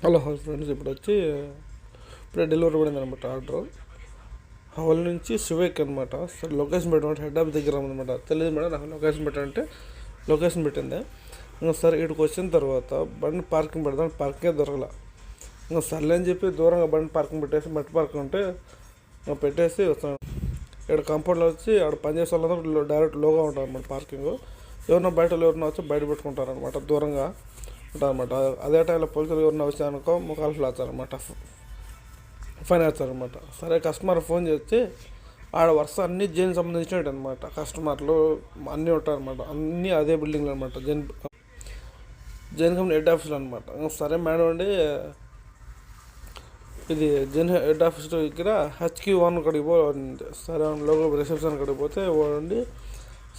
Hello friends, ఇప్పుడే delivery పడింది అనమాట ఆర్డర్. హవల్ నుంచి శివేక్ అనమాట. సరే లొకేషన్ పెట్టమంటే హెడ్ ఆఫ్ దగ్గర అనమాట. తెలియదు మేడం, నాకు లొకేషన్ పెట్టంటే లొకేషన్ పెట్టింది. ఇంకా సరే ఇక్కడికి వచ్చిన తర్వాత బండి పార్కింగ్ పెడదాం, పార్కింగే దొరకల. ఇంకా సర్లే అని చెప్పి దూరంగా బండి పార్కింగ్ పెట్టేసి మట్టి పార్కింగ్ ఉంటే పెట్టేసి వస్తాను. ఇక్కడ కంపౌండ్లో వచ్చి ఆడ పనిచేసే వాళ్ళందరూ డైరెక్ట్ లోగా ఉంటారు అనమాట. పార్కింగ్ ఎవరన్నా బయట ఎవరన్నా వచ్చి బయట పెట్టుకుంటారు అనమాట, దూరంగా ఉంటారనమాట. అదే టైంలో పోలీసులు ఎవరన్నా వచ్చారనుకో ముఖాలు వేస్తారనమాట, ఫైన్ వేస్తారనమాట. సరే కస్టమర్ ఫోన్ చేస్తే ఆడ వరుస అన్ని జైన్ సంబంధించినట్టు అనమాట. కస్టమర్లు అన్నీ ఉంటారనమాట, అన్నీ అదే బిల్డింగ్లో అనమాట. జైన్ కంపెనీ హెడ్ ఆఫీస్లో అనమాట. సరే మేడం అండి, ఇది జైన్ హెడ్ ఆఫీస్ దగ్గర HQ1 కడిగి పోండి. సరే లోపల రిసెప్షన్ కడిగి పోతే పోండి.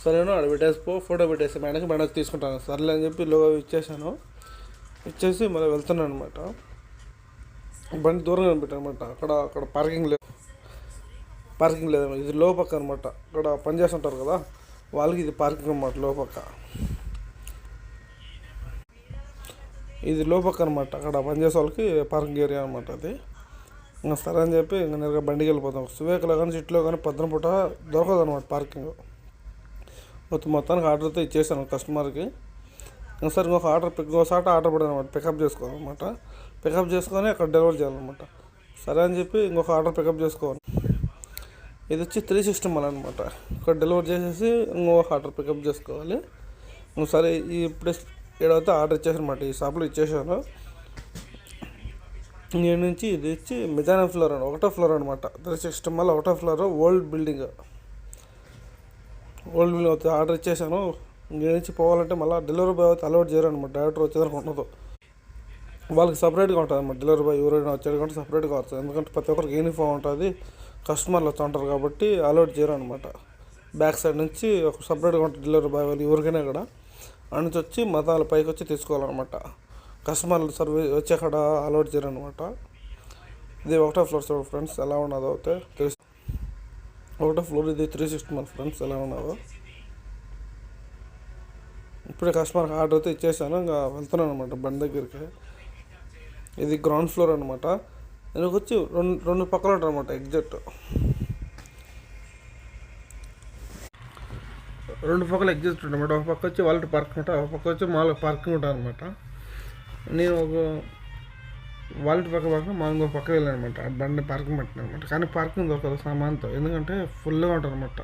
సరేనా ఆడ పెట్టేసిపో, ఫోటో పెట్టేసి మేడకి తీసుకుంటాను. సర్లే అని చెప్పి లోగో ఇచ్చేసి మళ్ళీ వెళ్తున్నాను అనమాట. బండి దూరంగా పెట్టానమాట. అక్కడ పార్కింగ్ లేదు, ఇది లో పక్క అనమాట. అక్కడ పనిచేస్తుంటారు కదా వాళ్ళకి ఇది పార్కింగ్ అనమాట. ఇది లో పక్క అనమాట. అక్కడ పనిచేసే వాళ్ళకి పార్కింగ్ ఏరియా అనమాట అది. ఇంకా సరే అని చెప్పి ఇంకా నేరుగా బండికి వెళ్ళిపోతాం. సువేకలో కానీ సిటీలో కానీ పొద్దున పూట దొరకదు అనమాట పార్కింగ్. మొత్తానికి ఆర్డర్ అయితే ఇచ్చేసాను కస్టమర్కి. సరే ఇంకోసారి ఆర్డర్ పడాను అనమాట. పికప్ చేసుకోవాలన్నమాట. పికప్ చేసుకొని అక్కడ డెలివరీ చేయాలన్నమాట. సరే అని చెప్పి ఇంకొక ఆర్డర్ పికప్ చేసుకోవాలి. ఇది వచ్చి 360 మళ్ళీ అనమాట. ఇక్కడ డెలివరీ చేసేసి ఇంకొక ఆర్డర్ పికప్ చేసుకోవాలి. సరే ఇప్పుడే ఏడైతే ఆర్డర్ ఇచ్చేసానమాట. ఈ షాప్లో ఇచ్చేసాను. నేను నుంచి ఇది వచ్చి మెజానా ఫ్లోర్ అని, ఒకటో ఫ్లోర్ అనమాట. 360 మళ్ళీ ఒకటో ఫ్లోర్ ఓల్డ్ బిల్డింగ్ అయితే ఆర్డర్ ఇచ్చేసాను. నేను నుంచి పోవాలంటే మళ్ళీ డెలివరీ బాయ్ అయితే అలౌట్ చేయరు అనమాట. డైరెక్టర్ వచ్చేదానికి ఉండదు, వాళ్ళకి సపరేట్గా ఉంటుంది అనమాట. డెలివరీ బాయ్ ఎవరైనా వచ్చేటంటే సపరేట్గా వస్తుంది. ఎందుకంటే ప్రతి ఒక్కరికి యూనిఫామ్ ఉంటుంది, కస్టమర్లు వచ్చి ఉంటారు కాబట్టి అలౌట్ చేయరు అనమాట. బ్యాక్ సైడ్ నుంచి ఒక సపరేట్గా ఉంటుంది డెలివరీ బాయ్ వాళ్ళు. ఎవరికైనా కూడా అక్కడ నుంచి వచ్చి మతాల పైకి వచ్చి తీసుకోవాలన్నమాట. కస్టమర్లు సర్వీస్ వచ్చి అక్కడ అలౌట్ చేయరు అనమాట. ఇది ఒకటో ఫ్లోర్ చూడండి ఫ్రెండ్స్ ఎలా ఉన్నదో అయితే తెలుసు. ఒకటో ఫ్లోర్ ఇది 360 మన ఫ్రెండ్స్ ఎలా ఉన్నదో. ఇప్పుడే కస్టమర్కి ఆర్డర్ అయితే ఇచ్చేసాను. ఇంకా వెళ్తున్నాను అనమాట బండి దగ్గరికి. ఇది గ్రౌండ్ ఫ్లోర్ అనమాట. దీనికి వచ్చి రెండు పక్కలు ఉంటారు అనమాట. రెండు పక్కల ఎగ్జిట్ అనమాట. ఒక పక్క వచ్చి వాలెట్ పార్కింగ్ ఉంటుంది, ఒక పక్క వచ్చి మామూలుగా పార్కింగ్ ఉంటుంది అనమాట. నేను ఒక వాలెట్ పక్క మామూలుగా పక్క వెళ్ళాను అనమాట. బండి పార్కింగ్ పెట్టిన అనమాట. కానీ పార్కింగ్ దొరకదు సామాన్తో, ఎందుకంటే ఫుల్గా ఉంటుంది అనమాట.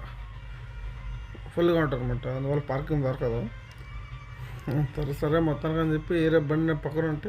అందువల్ల పార్కింగ్ దొరకదు. సరే మొత్తానికి అని చెప్పి ఏరే బండి పక్కన ఉంటే